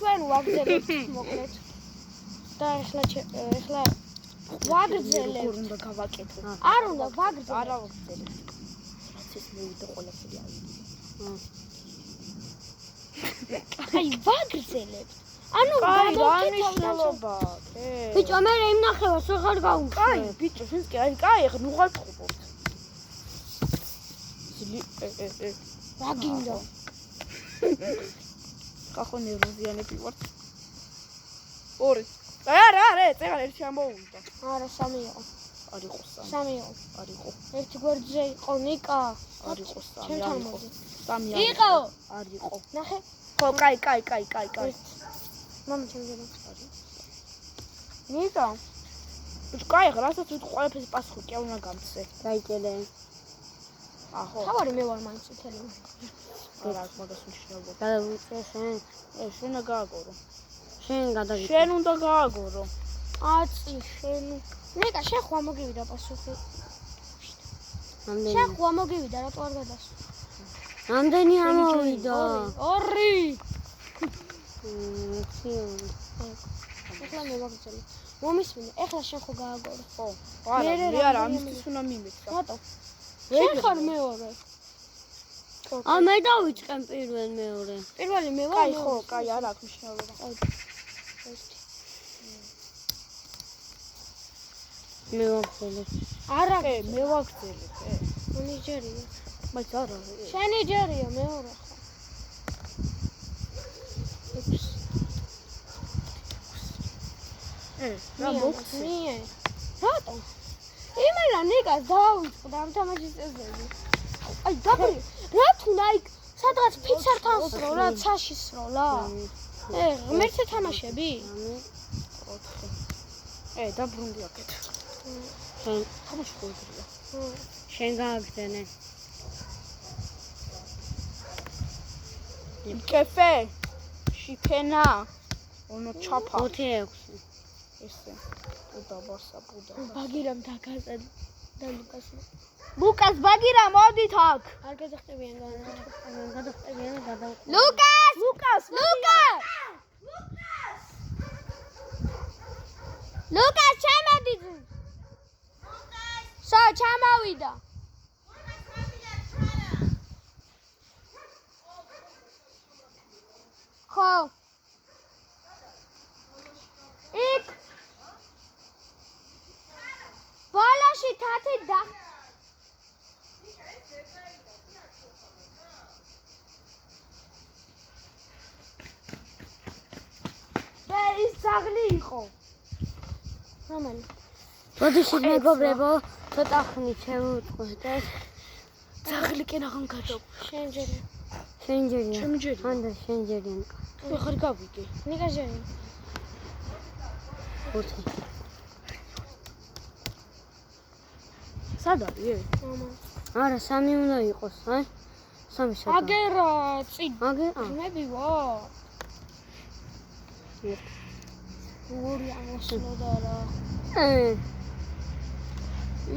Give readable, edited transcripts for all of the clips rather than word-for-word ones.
ჩვენ ვაგზელებთ მოკლედ. და ეხლა ვაგზელებთ. როგორ უნდა გავაკეთო? არ უნდა ვაგზელებთ. არა ვაგზელებთ. რაც ეს მოვიდა ყველაფერი ავიდა. აი ვაგზელებთ. ანუ გამოვკითხულობა. ბიჭო, მე იმ ნახევარს ვეღარ გავუმხო. კაი, ბიჭო, შენს კი, კაი, ახლა ნუ ხარ თხოვობთ. რა გინდა? ხახო ნერვოზიანები ვართ. ორი. არა, წეგან ერთი ამოვიდა. არა, სამი იყო. არ იყო სამი. სამი იყო. არ იყო. ერთი გვერდზე იყო ნიკა. არ იყო სამი. ჩემთან მოდი. სამი იყო. არ იყო. ნახე. ხო, კაი. მამა ჩემზე. ნიკა. კაი, რასაც ვიტყვი ყველაფერს პასუხი კი უნდა გამცე. გაიგელე. ახო. თავარი მე ვარ მაინც მთელი. არა, მაგას უშნელო. გადავიწე შენ. შენ უნდა გააგორო. შენ გადავიწე. შენ უნდა გააგორო. აწი შენ. ნიკა, შენ ხო ამოგივიდა პასუხი. რამდენი? შენ ხო ამოგივიდა, რატო არ გადასვლა? რამდენი ამოვიდა? ორი. ეხლა მე ვაგზელე. მომისმინე, ეხლა შენ ხო გააგორო. ხო. მე არა, ამისთვის უნდა მიმეცა. რატო? შენ ხარ მეორე. მე დავიწყեմ მეორე. პირველი მე ვარ. კაი, ხო, კაი, არა აქვს მნიშვნელობა. მე ვაგზელე. არა, მე ვაგზელე. ნიჯერია. მაინც არა. შენ ნიჯერია მეორე ხარ. რა მოგცე? რატო? იმენა ნიკას დავიწყო და ამ თამაშის წესები. აი, გაბრი, რა თქმა იქ სადღაც ფიცართან სრო, რა ცაში სრო, რა. ღმერთზე თამაშები? 4. დაბრუნდი აქეთ. შენ თამაში ყოველდღია. შენ გააგზენე. კეფე. შიფენა. ონო ჩაფა. 4-6. ესე. ბუდა ბასა ბუდა. ბაგირამ დაგაზად და ლუკასმა. ლუკას ბაგირა მოდით აქ. არ გადახტებიან გადახტებიან გადავ. ლუკას! ლუკას ჩამოდი. ჩამოვიდა. ხო. იქ ბოლოში თათი და ის ძაღლი იყო. რომელი? ბოდიში მეგობრებო, ცოტა ხნით შევუწყოთ ეს. ძაღლი კი ნახან გადო. შენჯერი. შენჯერია. ჩემჯერი. ანდა შენჯერია. ხო ხარ გავიგე. ნიკა ჟერი. 4. სად არის? მამა. არა, 3 უნდა იყოს, აი. 3 შედა. აგერა წინ. აგერა. მები ვარ. ორი ამოსლოდა რა.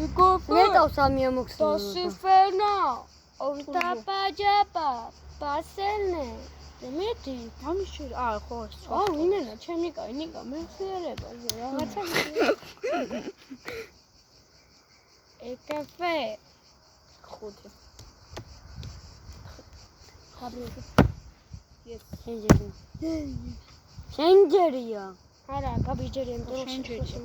იგო ნეტო 3 ამოხსნა. დოსიფენა. ონტაპაჯაპა. პასელნე. მეთი. ამიში ხო ეს. იმენა, ჩემი კაი, ნიკა, მე ხერებაზე რაღაცა. კაფე. 5. ხაბიები. შენჯერია. შენჯერია. არა, გაბიჯერია, შენჯერია.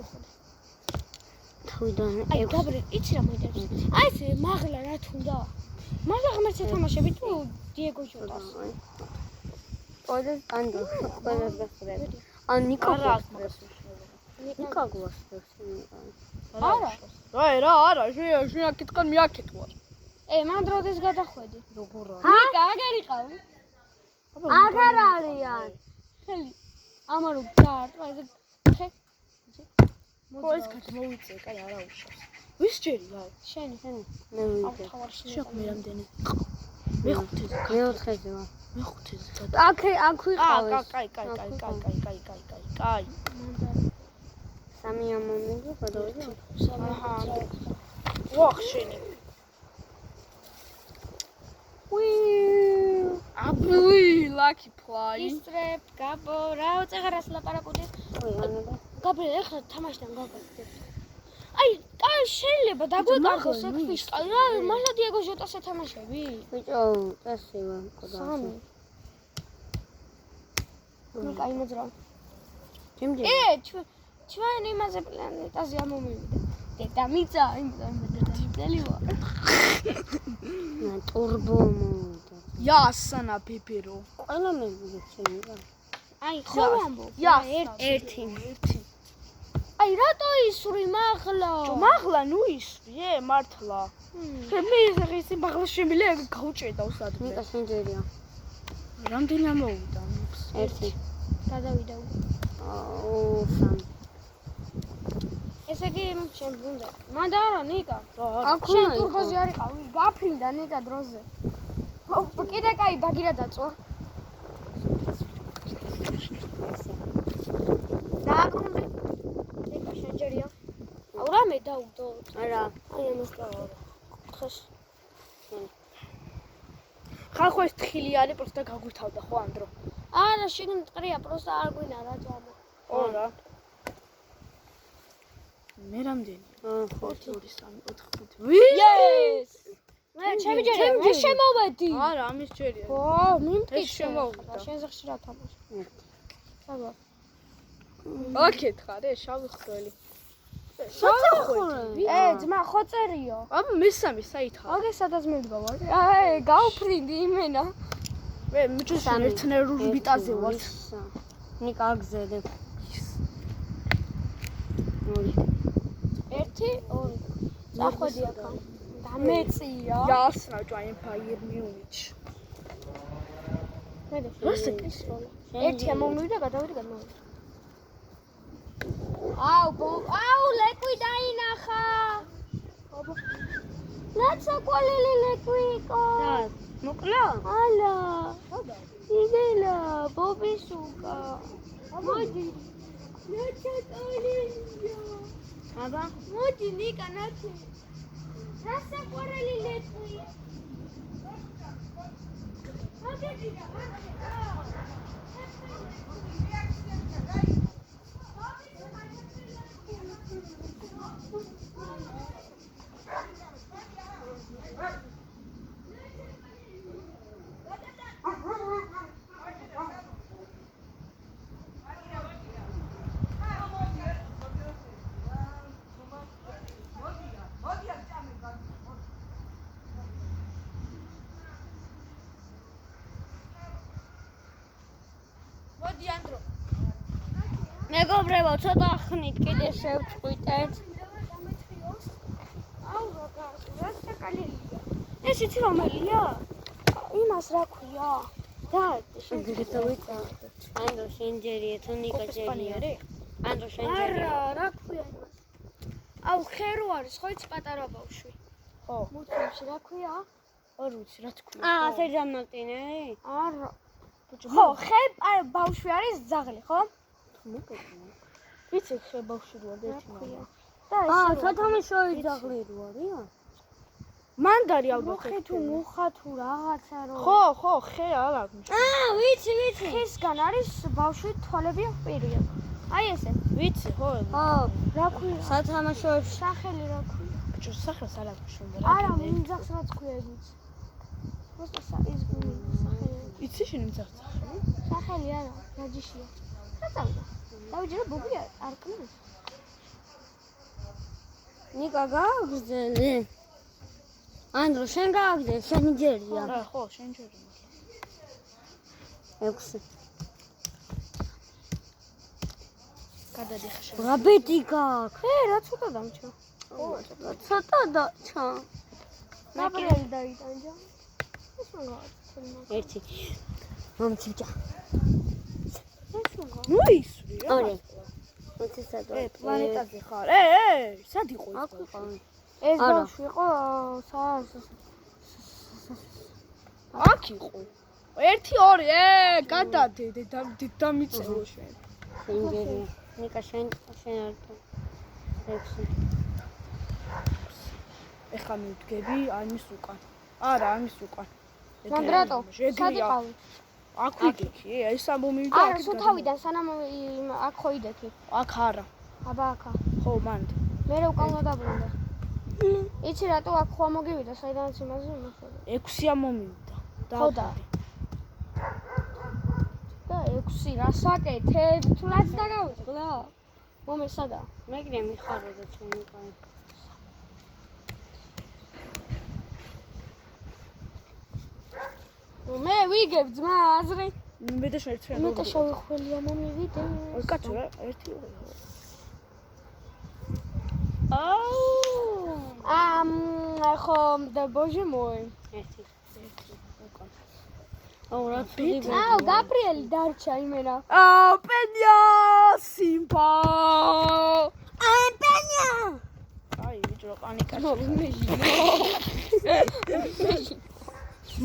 თავიდან აი, გაბრე, იცი რა მოიწერს? აი ეს მაღლა რა თუნდა. მაღლა ღმერთზე თამაშები თუ დიეგო ჟოტას. ყველას ანდო, ყველას გასწრები. ნიკა გვასწრებს. ნიკა გვასწრებს. არა. არა, შენ აკითხან მიაკეთვა. მან დროდეს გადახვედი. როგორ არა? ნიკა, აგერ იყავი? აღარ არიან. ხელი. ამარო გაარტყა ეს ხე. ხო ეს კაც მოვიწე, კაი არა უშავს. ვის ჯერია? შენი. მე ვიდე. შეხ მე რამდენი? მე-5-ზე. მე-4-ზე ვარ. მე-5-ზე. აქ ვიყავეს. კაი. 3 ამომიგო, გადავიდე. აჰა. ვახ შენი. აბუი, lucky fly. ისტრებ, გაბო, რა უწეღარას ლაპარაკობდი. გაბრიელ, ეხლა თამაშიდან გავგაცდებ. აი, შეიძლება დაგვეკარგოს ეგ ფიშკალი. რა, მართლა დიეგო ჟოტას ეთამაშები? ბიჭო, წესი ვარ ყოდა. ნიკა იმოძრავ. ჩემჯერ. ჩვენ იმაზე პლანეტაზე ამომივიდა. დედამიწა, დედამიწელი ვარ. ტურბო მოვიდა. Ясана пиперо. ყველა მეგობრებია. აი, ხო ამბობ. ერთი. აი, რატო ისური მაღლა? მაღლა ნუ ისრიე, მართლა. მე ისე მაღლა შემიძლია გავჭედავ სადმე. ნიკა შენჯერია. რამდენი ამოვიდა? ერთი. გადავიდა უკვე. სამ. ესე იგი ჩემ გუნდა. მანდა არა ნიკა. აქ შენ თურქოზე არ იყავი? გაფრინდა ნიკა დროზე. კიდე კაი ბაგირა დაწვა. დააბრუნდი. ნიკა შენჯერია. აუ რამე დაუდო. არა. აი ამას დავარ. ხეს. ხახო ეს თხილი არის, просто გაგუთავდა ხო ამ დრო. არა, შეგნით ყრია, просто არ გვინა რა თვამა. ო რა. მე რამდენი? 1 2 3 4 5. Yes! მე შემიჯერია, მე შემოვედი. არა, ამის ჯერია. ო, მიმტკიცე. ეს შემოვიდა. შენზე ხშირად თამაში. საბა. აკეთ ხარ, შავი ხრელი. საცხორი. ძმა, ხო წერიო. აბა მესამე საითა. აგე სადაც მიდგავარ. აი, გავფრინდი იმენა. მე მიჩვენე ერთნაირ ორბიტაზე ვარ. ნიკა აგზედე. 1 2 წახვედი აქა. დამეწია. Ясно, ჯაინ ფაიერ მიუნიჩ. მე ერთი ამომივიდა, გადავიდი გადმოვიდა. აუ, ლეკვი დაინახა. აბა. ნაცა კვალელი ლეკვიკო. რა, მოკლა? ალა. იგელა, ბობისუკა. მოდი. ნაცა კვალელია. აბა, მოდი ნიკა ნაცა. ნაცა კვალელი ლეკვი. აგედია, მეგობრებო, ცოტა ხნით კიდე შევწყვიტეთ. აუ რა საკალელია. ეს იცი რომელია? იმას რა ქვია? და შეგეცდა ვიწავდე. ანდრო შენჯერია, თუ ნიკა ჯერია. ანდრო შენჯერია. არა, რა ქვია იმას? აუ ხერო არის, ხო იცი პატარა ბავშვი. ხო, მუთებში რა ქვია? არ ვიცი რა თქვია. ასე დამატინე? არა. ხო, ხე ბავშვი არის ძაღლი, ხო? ვიცი ხე ბავშვი როა ერთი ქვია. მამა. და ეს სათამაშოი ძაღლი რო არია? მანდარი ალბათ. ხე თუ მუხა თუ რაღაცა რო. ხო, ხე არ აქვს. ვიცი. ხესგან არის ბავშვი თვალები პირია. აი ესე. ვიცი, ხო. ხო, რა ქვია? სათამაშოებში სახელი რა ქვია? ბიჭო, სახელს არ აქვს უნდა. არა, მიმძახს რაც ქვია ის. просто ის სახელი. იცი შენ იმძახს? სახელი არა, რაჯიშია. დაწავდა. დავიჯერე ბუბი არ კნა. ნიკა გააგზელე. ანდრო შენ გააგზელე, შენჯერია. რა, ხო, შენ ჯერია. 6. გადადიხე შენ. რა ბედი გაქვს? რა ცოტა დამჭა. ცოტა დაჩა. ნაკრელი დაიტანჯა. ეს მაგაა. 1. მომწიჭა. ეს მაგაა. ნუ ისვრი რა. 2. მოცისადო. პლანეტაზე ხარ. სად იყო ეს? აქ ვიყავი. ეს არა. ბავშვი იყო აქ იყო. 1 2 გადადე დამიწევო შენ. შენჯერია. ნიკა შენ არდა. 6. ეხლა მივდგები ამის უკან. არა, ამის უკან. მანდრატო, სად შეგრია. იყავი? აქ ვიდექი, ეს ამომივიდა. არა, სულ თავიდან სანამ აქ ხო იდექი. აქ არა. აბა აქა. ხო, მან. მე რა უკან უნდა დაბრუნდა. იცი რატო აქ ხო ამოგივიდა, საიდანაც იმაზე ნახე. 6 ამომივიდა. ხო და. და 6 რა საკეთე? თუ რაც დაგავიწყდა? მომე სადა? მეგრე მიხარო და ჩემი კაი. მე ვიგებ ძმა აზრი. მე და შეერთრენ. მე და შევიხველია მომივიდე. ой, კაცო რა, 1 2. ხო და ბოჟე მოი. ერთი. აუ რა ცუდი. აუ გაბრიელი დარჩა იმენა. პენია სიმპა. პენია. აი, ვიჭრო, პანიკა. მეჟი.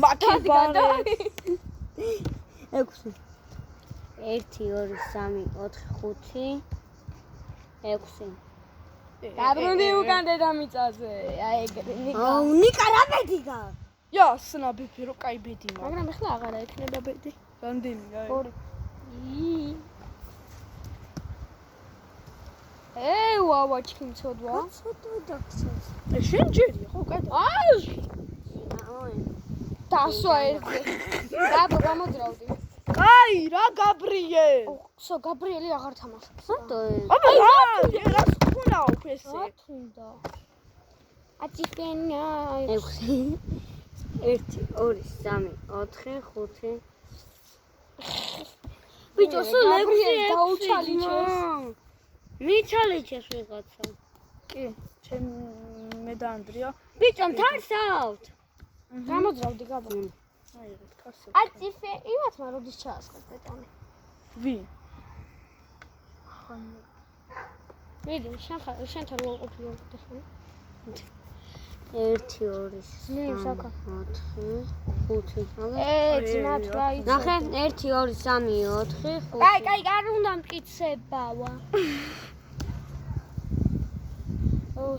მაკებარე. 6 1 2 3 4 5 6 დაბრუნდი უკან დედამიწაზე. აი ეგრე ნიკა. აუ ნიკა რა ბედიდა ია, სნა ბედი რო კაი ბედი მაგ. მაგრამ ეხლა აღარა ექნება ბედი. რამდენი აი. 2. ვაჩქი მწოდვა. ცოტა დაგცეს შენ ჯერია ხო, კაი. აი აუ დასვა ერთი. დაბო გამოძრავდი. კაი რა, გაბრიელ. სო გაბრიელი აღარ თამაშობს. ცოტა აბა რა, რას ხუნაო ფესე? რა თუნდა? აწიფენია. 6 1 2 3 4 5 ბიჭო სულ გაბრიელი 6 დაუჩალიჩეს. მიჩალიჩეს ვიღაცა კი, ჩემ მე და ანდრია. ბიჭო მთავსავთ გამოძრავდი გაბა. აი რა თქასე. აწიფე იმათმა როდის ჩაასხეს ბეტონი. ვინ? მიდი შენთან რო ყოფილი ხარ. 1 2 მისაკა. 4 5 ძმათ გაიწე. ნახე 1 2 3 4 5 კაი, არ უნდა მტკიცებავა.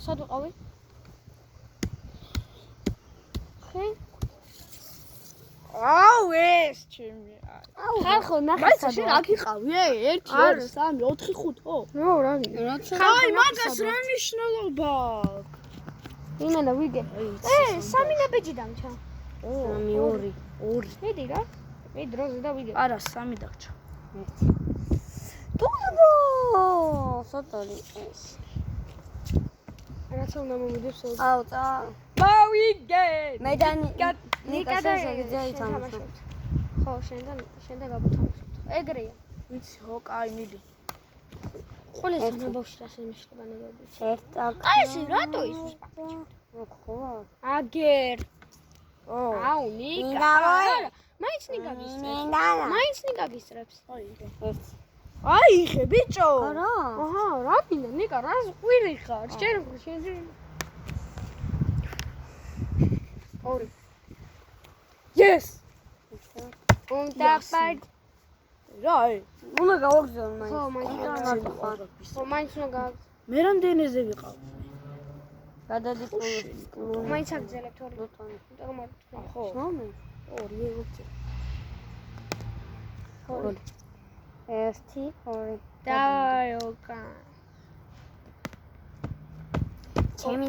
სად ვიყავი? ხე? აუ ეს ჩემი. ხალხო, ნახე მაინც სად შენ ვარ. აქ იყავი? 1 2 3 4 5-ო? ნუ რა ვიგე. აი, მაგას რა მნიშვნელობა აქვს? იმენა ვიგე. სამი ნაბეჯი დამჩა. 3 2 მიდი რა. მე დროზე და ვიგე. არა, 3 დაგჭა. ტურბო სოტორი ეს რაც უნდა მომიდებს. აუ წა მოვიგე. მე და ნიკა შეგიძლია შენ ითამაშო თამაშობთ. ხო, შენ და გაბუთამაშობთ. ეგრეა. ვიცი ხო, კაი, მიდი. ყველასთან ბავშვს რას ენიშნება ნებები. ერთა აი ესე რატო ის? ხო აგერ. აუ ნიკა, ნიკა. არა, მაინც ნიკა გისწრებს. მაინც ნიკა გისწრებს. აი, ერთ აი, ხე ბიჭო. არა აჰა, რა გინდა ნიკა, რას ყვირი ხარ? შენ ორი. Yes. უნდა პარ. რა აი? უნდა გავაგზავნო მაინც ხო, მაინც. ხო, მაინც უნდა გა. მე რამდენიზე ვიყავ? გადადი მაინც აგზელებთ ორი. ლოტონი ხო. შომე 2 ეურო. ორი 1 2 დაი ოკა. ჩემი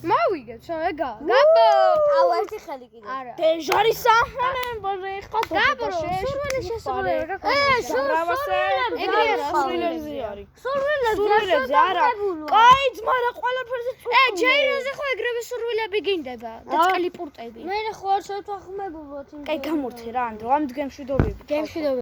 მოვიგე, ცო ეგა. გაბო. აუ ერთი ხელი კიდე არა. დეჟარი საჰანე ბორე ხა გაბო, სურვილი შესაძლოა რა. ეგრეა სურვილებზე არის. სურვილებზე არა. კაი, ძმა რა ყველაფერზე ცუდი. ჯეიროზე ხო ეგრევე სურვილები გინდება და წყელი პურტები. მე ხო არ შევთანხმებულოთ იმ კაი, გამორთე რა, ანდრო, ამ გემშვიდობები. გემშვიდობები.